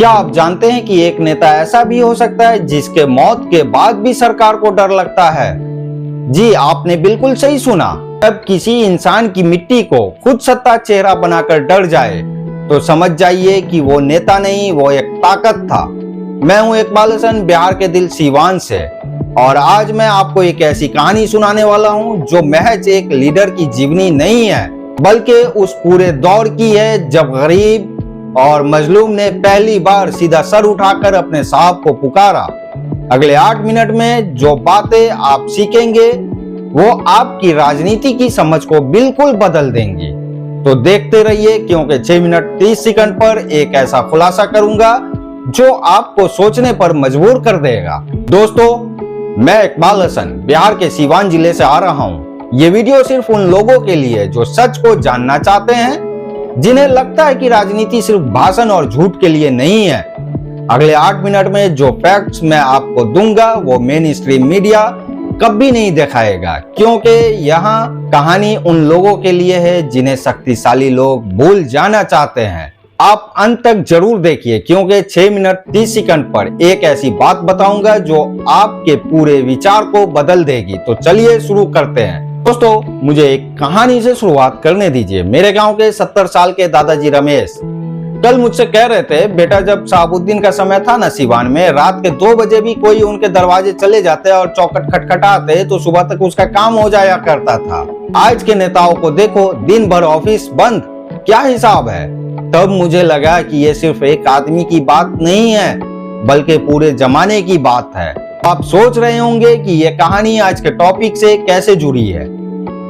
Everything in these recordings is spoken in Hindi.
क्या आप जानते हैं कि एक नेता ऐसा भी हो सकता है जिसके मौत के बाद भी सरकार को डर लगता है? जी, आपने बिल्कुल सही सुना। जब किसी इंसान की मिट्टी को खुद सत्ता चेहरा बनाकर डर जाए तो समझ जाइए कि वो नेता नहीं, वो एक ताकत था। मैं हूं इकबाल हसन, बिहार के दिल सीवान से, और आज मैं आपको एक ऐसी कहानी सुनाने वाला हूं जो महज एक लीडर की जीवनी नहीं है, बल्कि उस पूरे दौर की है जब गरीब और मजलूम ने पहली बार सीधा सर उठाकर अपने साहब को पुकारा। अगले 8 मिनट में जो बातें आप सीखेंगे वो आपकी राजनीति की समझ को बिल्कुल बदल देंगी। तो देखते रहिए, क्योंकि 6 मिनट 30 सेकंड पर एक ऐसा खुलासा करूंगा जो आपको सोचने पर मजबूर कर देगा। दोस्तों, मैं इकबाल हसन बिहार के सीवान जिले से आ रहा हूं। ये वीडियो सिर्फ उन लोगों के लिए जो सच को जानना चाहते हैं, जिन्हें लगता है कि राजनीति सिर्फ भाषण और झूठ के लिए नहीं है। अगले 8 मिनट में जो फैक्ट्स मैं आपको दूंगा वो मेन स्ट्रीम मीडिया कभी नहीं दिखाएगा, क्योंकि यहाँ कहानी उन लोगों के लिए है जिन्हें शक्तिशाली लोग भूल जाना चाहते हैं। आप अंत तक जरूर देखिए, क्योंकि 6 मिनट 30 सेकंड पर एक ऐसी बात बताऊंगा जो आपके पूरे विचार को बदल देगी। तो चलिए शुरू करते हैं। दोस्तों, मुझे एक कहानी से शुरुआत करने दीजिए। मेरे गांव के 70 साल के दादाजी रमेश कल मुझसे कह रहे थे, बेटा जब शहाबुद्दीन का समय था ना सीवान में, रात के 2 बजे भी कोई उनके दरवाजे चले जाते और चौखट खटखटाते तो सुबह तक उसका काम हो जाया करता था। आज के नेताओं को देखो, दिन भर ऑफिस बंद, क्या हिसाब है? तब मुझे लगा कि ये सिर्फ एक आदमी की बात नहीं है, बल्कि पूरे जमाने की बात है। आप सोच रहे होंगे कि ये कहानी आज के टॉपिक से कैसे जुड़ी है।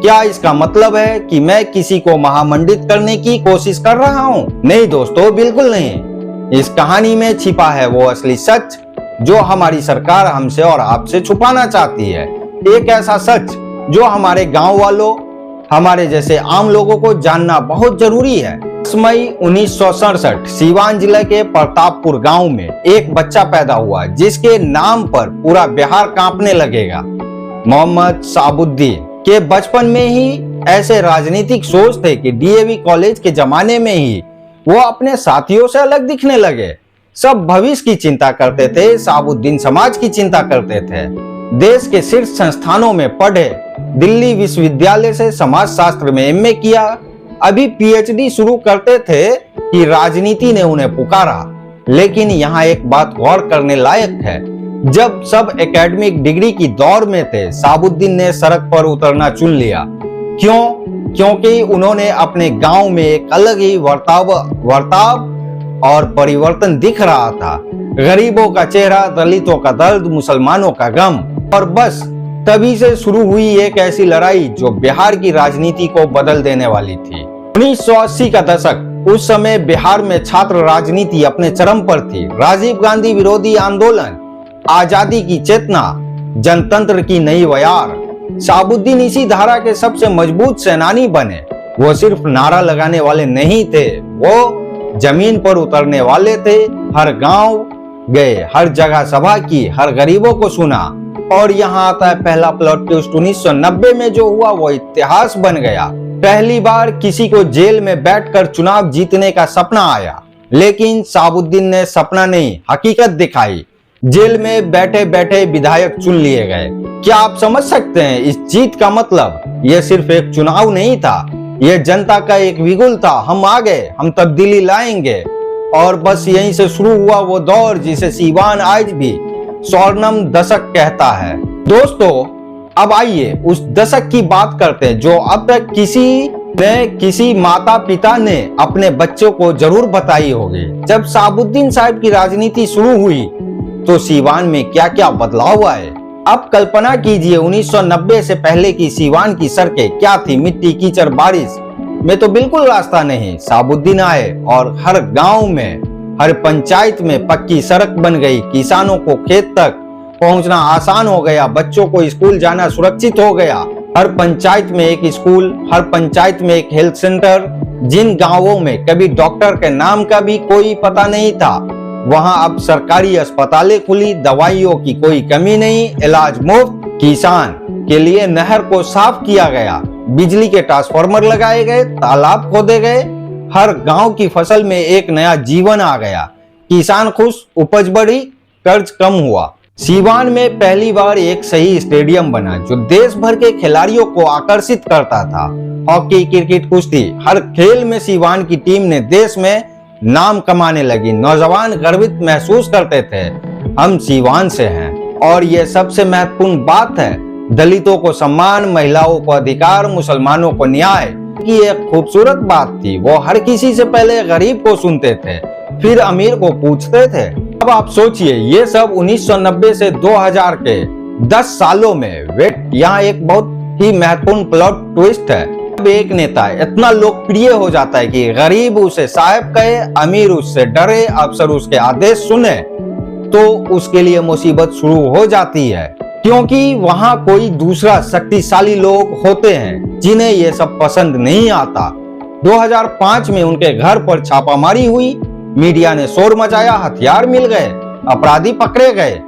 क्या इसका मतलब है कि मैं किसी को महामंडित करने की कोशिश कर रहा हूँ? नहीं दोस्तों, बिल्कुल नहीं। इस कहानी में छिपा है वो असली सच जो हमारी सरकार हमसे और आपसे छुपाना चाहती है। एक ऐसा सच जो हमारे गांव वालों, हमारे जैसे आम लोगों को जानना बहुत जरूरी है। 10 मई 1967 सीवान जिले के प्रतापपुर गांव में एक बच्चा पैदा हुआ जिसके नाम पर पूरा बिहार कांपने लगेगा। मोहम्मद शहाबुद्दीन के बचपन में ही ऐसे राजनीतिक सोच थे कि डीएवी कॉलेज के जमाने में ही वो अपने साथियों से अलग दिखने लगे। सब भविष्य की चिंता करते थे, शहाबुद्दीन समाज की चिंता करते थे। देश के शीर्ष संस्थानों में पढ़े, दिल्ली विश्वविद्यालय से समाज शास्त्र में एमए किया, अभी पीएचडी शुरू करते थे कि राजनीति ने उन्हें पुकारा। लेकिन यहाँ एक बात गौर करने लायक है, जब सब एकेडमिक डिग्री की दौड़ में थे, शहाबुद्दीन ने सड़क पर उतरना चुन लिया। क्यों? क्योंकि उन्होंने अपने गांव में एक अलग ही वर्ताव और परिवर्तन दिख रहा था। गरीबों का चेहरा, दलितों का दर्द, मुसलमानों का गम, और बस तभी से शुरू हुई एक ऐसी लड़ाई जो बिहार की राजनीति को बदल देने वाली थी। 1980 का दशक, उस समय बिहार में छात्र राजनीति अपने चरम पर थी। राजीव गांधी विरोधी आंदोलन, आजादी की चेतना, जनतंत्र की नई बयार। शहाबुद्दीन इसी धारा के सबसे मजबूत सेनानी बने। वो सिर्फ नारा लगाने वाले नहीं थे, वो जमीन पर उतरने वाले थे। हर गांव गए, हर जगह सभा की, हर गरीबों को सुना। और यहाँ आता है पहला प्लॉट ट्विस्ट। 1990 में जो हुआ वो इतिहास बन गया। पहली बार किसी को जेल में बैठकर चुनाव जीतने का सपना आया, लेकिन शहाबुद्दीन ने सपना नहीं, हकीकत दिखाई। जेल में बैठे बैठे विधायक चुन लिए गए। क्या आप समझ सकते हैं इस जीत का मतलब? यह सिर्फ एक चुनाव नहीं था, यह जनता का एक बिगुल था। हम आ गए, हम तब्दीली लाएंगे। और बस यहीं से शुरू हुआ वो दौर जिसे सीवान आज भी स्वर्णिम दशक कहता है। दोस्तों, अब आइए उस दशक की बात करते हैं जो अब तक किसी माता पिता ने अपने बच्चों को जरूर बताई होगी। जब शहाबुद्दीन साहब की राजनीति शुरू हुई तो सीवान में क्या क्या बदलाव आए। अब कल्पना कीजिए, 1990 से पहले की सीवान की सड़कें क्या थी? मिट्टी, कीचड़, बारिश में तो बिल्कुल रास्ता नहीं। शहाबुद्दीन आए और हर गांव में, हर पंचायत में पक्की सड़क बन गई। किसानों को खेत तक पहुंचना आसान हो गया, बच्चों को स्कूल जाना सुरक्षित हो गया। हर पंचायत में एक स्कूल, हर पंचायत में एक हेल्थ सेंटर। जिन गांवों में कभी डॉक्टर के नाम का भी कोई पता नहीं था, वहां अब सरकारी अस्पतालें खुली, दवाइयों की कोई कमी नहीं, इलाज मुफ्त। किसान के लिए नहर को साफ किया गया, बिजली के ट्रांसफार्मर लगाए गए, तालाब खोदे गए। हर गांव की फसल में एक नया जीवन आ गया। किसान खुश, उपज बढ़ी, कर्ज कम हुआ। सीवान में पहली बार एक सही स्टेडियम बना जो देश भर के खिलाड़ियों को आकर्षित करता था। हॉकी, क्रिकेट, कुश्ती, हर खेल में सीवान की टीम ने देश में नाम कमाने लगी। नौजवान गर्वित महसूस करते थे, हम सीवान से हैं। और ये सबसे महत्वपूर्ण बात है, दलितों को सम्मान, महिलाओं को अधिकार, मुसलमानों को न्याय की एक खूबसूरत बात थी। वो हर किसी से पहले गरीब को सुनते थे, फिर अमीर को पूछते थे। अब आप सोचिए, ये सब 1990 से 2000 के 10 सालों में। वेट, यहाँ एक बहुत ही महत्वपूर्ण प्लॉट ट्विस्ट है। अब एक नेता इतना लोकप्रिय हो जाता है कि गरीब उसे साहब कहे, अमीर उससे डरे, अफसर उसके आदेश सुने, तो उसके लिए मुसीबत शुरू हो जाती है। क्योंकि वहां कोई दूसरा शक्तिशाली लोग होते हैं जिन्हें ये सब पसंद नहीं आता। 2005 में उनके घर पर छापामारी हुई, मीडिया ने शोर मचाया, हथियार मिल गए, अपराधी पकड़े गए।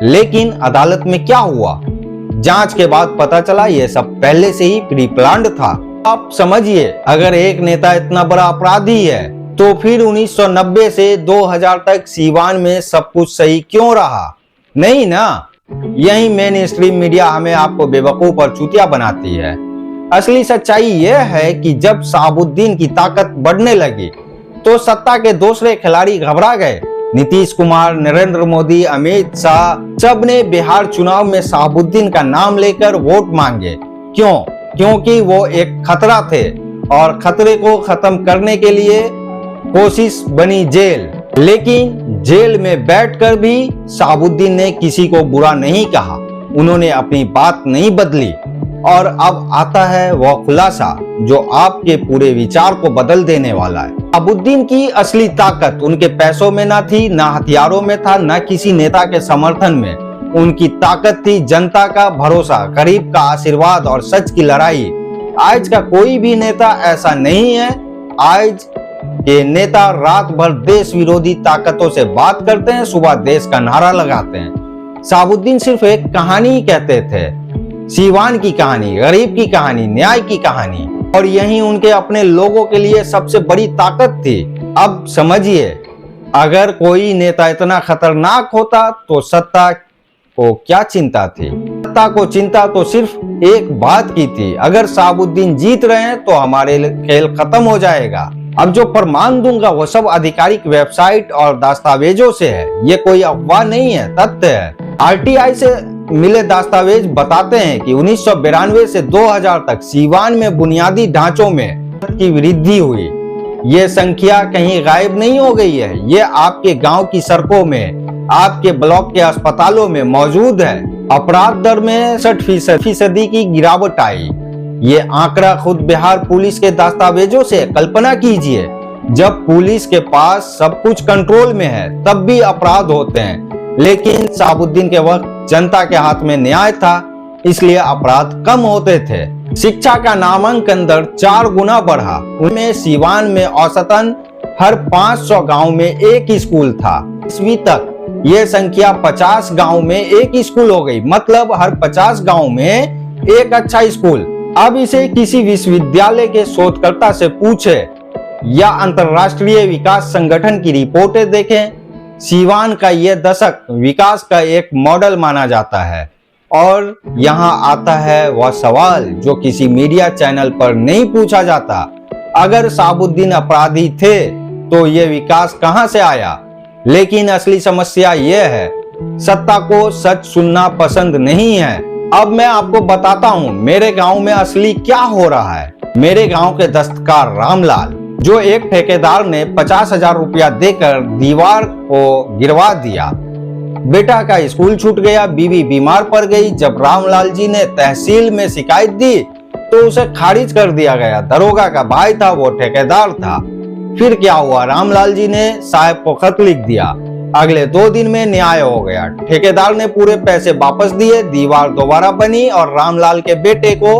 लेकिन अदालत में क्या हुआ? जांच के बाद पता चला ये सब पहले से ही प्री प्लान्ड था। आप समझिए, अगर एक नेता इतना बड़ा अपराधी है तो फिर 1990 से 2000 तक सीवान में सब कुछ सही क्यों रहा? नहीं ना। यही मेन स्ट्रीम मीडिया हमें आपको बेवकूफ और चूतिया बनाती है। असली सच्चाई यह है कि जब शहाबुद्दीन की ताकत बढ़ने लगी तो सत्ता के दूसरे खिलाड़ी घबरा गए। नीतीश कुमार, नरेंद्र मोदी, अमित शाह, सब ने बिहार चुनाव में शहाबुद्दीन का नाम लेकर वोट मांगे। क्यों? क्योंकि वो एक खतरा थे और खतरे को खत्म करने के लिए कोशिश बनी जेल। लेकिन जेल में बैठकर भी शहाबुद्दीन ने किसी को बुरा नहीं कहा, उन्होंने अपनी बात नहीं बदली। और अब आता है वह खुलासा जो आपके पूरे विचार को बदल देने वाला है। शहाबुद्दीन की असली ताकत उनके पैसों में ना थी, ना हथियारों में था, ना किसी नेता के समर्थन में। उनकी ताकत थी जनता का भरोसा, गरीब का आशीर्वाद और सच की लड़ाई। आज का कोई भी नेता ऐसा नहीं है। आज के नेता रात भर देश विरोधी ताकतों से बात करते हैं, सुबह देश का नारा लगाते हैं। शहाबुद्दीन सिर्फ एक कहानी कहते थे, सीवान की कहानी, गरीब की कहानी, न्याय की कहानी, और यही उनके अपने लोगों के लिए सबसे बड़ी ताकत थी। अब समझिए, अगर कोई नेता इतना खतरनाक होता तो सत्ता को क्या चिंता थी? सत्ता को चिंता तो सिर्फ एक बात की थी, अगर शहाबुद्दीन जीत रहे हैं तो हमारे खेल खत्म हो जाएगा। अब जो प्रमाण दूंगा वो सब आधिकारिक वेबसाइट और दस्तावेजों से है, ये कोई अफवाह नहीं है, तथ्य है। आरटीआई से मिले दस्तावेज बताते हैं कि 1992 से 2000 तक सीवान में बुनियादी ढांचों में की वृद्धि हुई। ये संख्या कहीं गायब नहीं हो गई है, ये आपके गांव की सड़कों में, आपके ब्लॉक के अस्पतालों में मौजूद है। अपराध दर में 60% की गिरावट आई। ये आंकड़ा खुद बिहार पुलिस के दस्तावेजों से। कल्पना कीजिए, जब पुलिस के पास सब कुछ कंट्रोल में है तब भी अपराध होते हैं। लेकिन शहाबुद्दीन के वक्त जनता के हाथ में न्याय था, इसलिए अपराध कम होते थे। शिक्षा का नामांकन दर 4 गुना बढ़ा। उनमें सीवान में औसतन हर 500 गांव में एक स्कूल था। 10वीं तक यह संख्या 50 गांव में एक स्कूल हो गई, मतलब हर 50 गांव में एक अच्छा स्कूल। अब इसे किसी विश्वविद्यालय के शोधकर्ता से पूछे या अंतरराष्ट्रीय विकास संगठन की रिपोर्टें देखें, सीवान का यह दशक विकास का एक मॉडल माना जाता है। और यहाँ आता है वह सवाल जो किसी मीडिया चैनल पर नहीं पूछा जाता, अगर शहाबुद्दीन अपराधी थे तो यह विकास कहां से आया? लेकिन असली समस्या यह है, सत्ता को सच सुनना पसंद नहीं है। अब मैं आपको बताता हूँ मेरे गांव में असली क्या हो रहा है। मेरे गांव के दस्तकार रामलाल, जो एक ठेकेदार ने 50,000 रुपया देकर दीवार को गिरवा दिया। बेटा का स्कूल छूट गया, बीवी बीमार पड़ गई। जब रामलाल जी ने तहसील में शिकायत दी तो उसे खारिज कर दिया गया। दरोगा का भाई था, वो ठेकेदार था। फिर क्या हुआ? रामलाल जी ने साहब को खत लिख दिया। अगले 2 दिन में न्याय हो गया। ठेकेदार ने पूरे पैसे वापस दिए, दीवार दोबारा बनी और रामलाल के बेटे को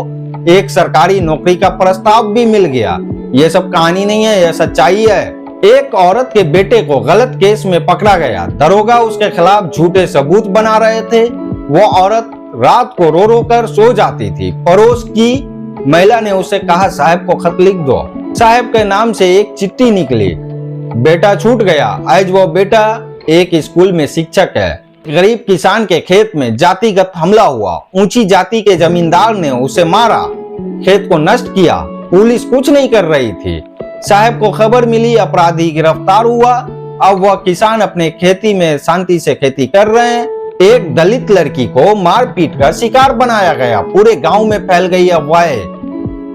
एक सरकारी नौकरी का प्रस्ताव भी मिल गया। ये सब कहानी नहीं है, यह सच्चाई है। एक औरत के बेटे को गलत केस में पकड़ा गया। दरोगा उसके खिलाफ झूठे सबूत बना रहे थे। वो औरत रात को रो रो कर सो जाती थी। पड़ोस की महिला ने उसे कहा, साहब को खत लिख दो। साहब के नाम से एक चिट्ठी निकली। बेटा छूट गया। आज वो बेटा एक स्कूल में शिक्षक है। गरीब किसान के खेत में जातिगत हमला हुआ। ऊंची जाति के जमींदार ने उसे मारा, खेत को नष्ट किया। पुलिस कुछ नहीं कर रही थी। साहब को खबर मिली, अपराधी गिरफ्तार हुआ। अब वह किसान अपने खेती में शांति से खेती कर रहे हैं। एक दलित लड़की को मारपीट कर शिकार बनाया गया। पूरे गांव में फैल गई अफवाहें।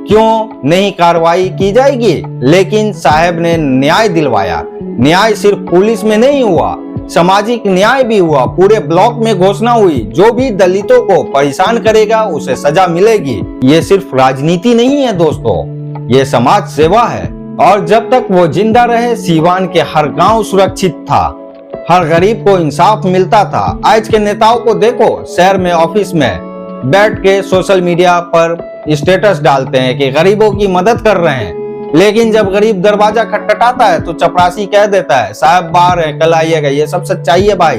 क्यों नहीं कार्रवाई की जाएगी? लेकिन साहब ने न्याय दिलवाया। न्याय सिर्फ पुलिस में नहीं हुआ, सामाजिक न्याय भी हुआ। पूरे ब्लॉक में घोषणा हुई, जो भी दलितों को परेशान करेगा उसे सजा मिलेगी। ये सिर्फ राजनीति नहीं है दोस्तों, ये समाज सेवा है। और जब तक वो जिंदा रहे, सीवान के हर गांव सुरक्षित था, हर गरीब को इंसाफ मिलता था। आज के नेताओं को देखो, शहर में ऑफिस में बैठ के सोशल मीडिया पर स्टेटस डालते हैं कि गरीबों की मदद कर रहे हैं, लेकिन जब गरीब दरवाजा खटखटाता है तो चपरासी कह देता है साहब बाहर है, कल आइएगा। ये सब सच्चाई है भाई।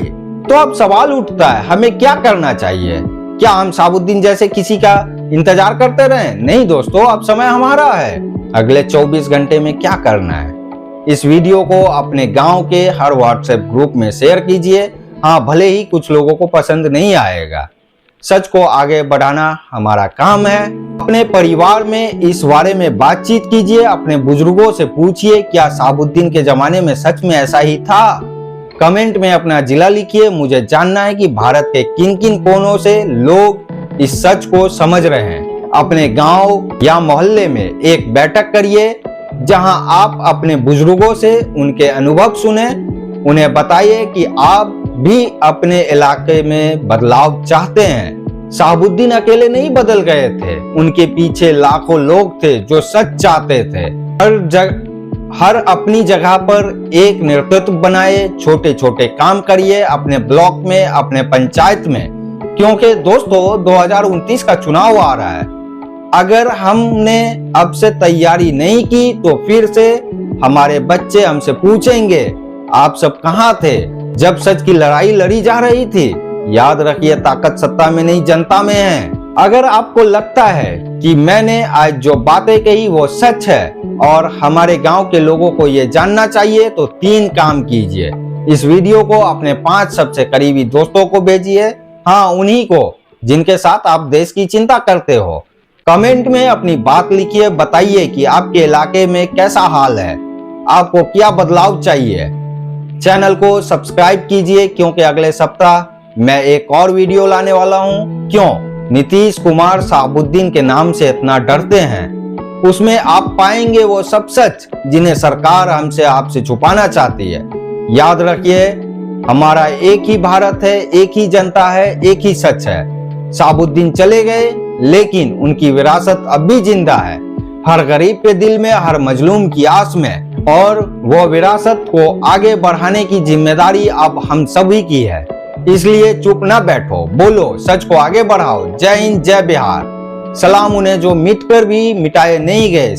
तो अब सवाल उठता है, हमें क्या करना चाहिए? क्या हम साबुद्दीन जैसे किसी का इंतजार करते रहें? नहीं दोस्तों, अब समय हमारा है। अगले 24 घंटे में क्या करना है? इस वीडियो को अपने गांव के हर व्हाट्सएप ग्रुप में शेयर कीजिए। हाँ, भले ही कुछ लोगों को पसंद नहीं आएगा, सच को आगे बढ़ाना हमारा काम है। अपने परिवार में इस बारे में बातचीत कीजिए, अपने बुजुर्गों से पूछिए क्या साबुद्दीन के जमाने में सच में ऐसा ही था। कमेंट में अपना जिला लिखिए। मुझे जानना है कि भारत के किन किन कोनों से लोग इस सच को समझ रहे हैं। अपने गांव या मोहल्ले में एक बैठक करिए जहां आप अपने बुजुर्गों से उनके अनुभव सुने। उन्हें बताइए कि आप भी अपने इलाके में बदलाव चाहते हैं। साबुद्दीन अकेले नहीं बदल गए थे, उनके पीछे लाखों लोग थे जो सच चाहते थे। हर अपनी जगह पर एक नेतृत्व बनाए, छोटे छोटे काम करिए अपने ब्लॉक में, अपने पंचायत में, क्योंकि दोस्तों 2029 का चुनाव आ रहा है। अगर हमने अब से तैयारी नहीं की तो फिर से हमारे बच्चे हमसे पूछेंगे आप सब कहां थे जब सच की लड़ाई लड़ी जा रही थी। याद रखिए, ताकत सत्ता में नहीं जनता में है। अगर आपको लगता है कि मैंने आज जो बातें कही वो सच है और हमारे गांव के लोगों को ये जानना चाहिए, तो 3 काम कीजिए। इस वीडियो को अपने 5 सबसे करीबी दोस्तों को भेजिए। हाँ, उन्हीं को जिनके साथ आप देश की चिंता करते हो। कमेंट में अपनी बात लिखिए, बताइए कि आपके इलाके में कैसा हाल है, आपको क्या बदलाव चाहिए। चैनल को सब्सक्राइब कीजिए क्योंकि अगले सप्ताह मैं एक और वीडियो लाने वाला हूं। क्यों नीतीश कुमार साबुद्दीन के नाम से इतना डरते हैं, उसमें आप पाएंगे वो सब सच जिन्हें सरकार हमसे आपसे छुपाना चाहती है। याद रखिए, हमारा एक ही भारत है, एक ही जनता है, एक ही सच है। साबुद्दीन चले गए लेकिन उनकी विरासत अब भी जिंदा है, हर गरीब के दिल में, हर मजलूम की आस में। और वो विरासत को आगे बढ़ाने की जिम्मेदारी अब हम सभी की है। इसलिए चुप ना बैठो, बोलो, सच को आगे बढ़ाओ। जय हिंद, जय बिहार। सलाम उन्हें जो मिट कर भी मिटाए नहीं गए।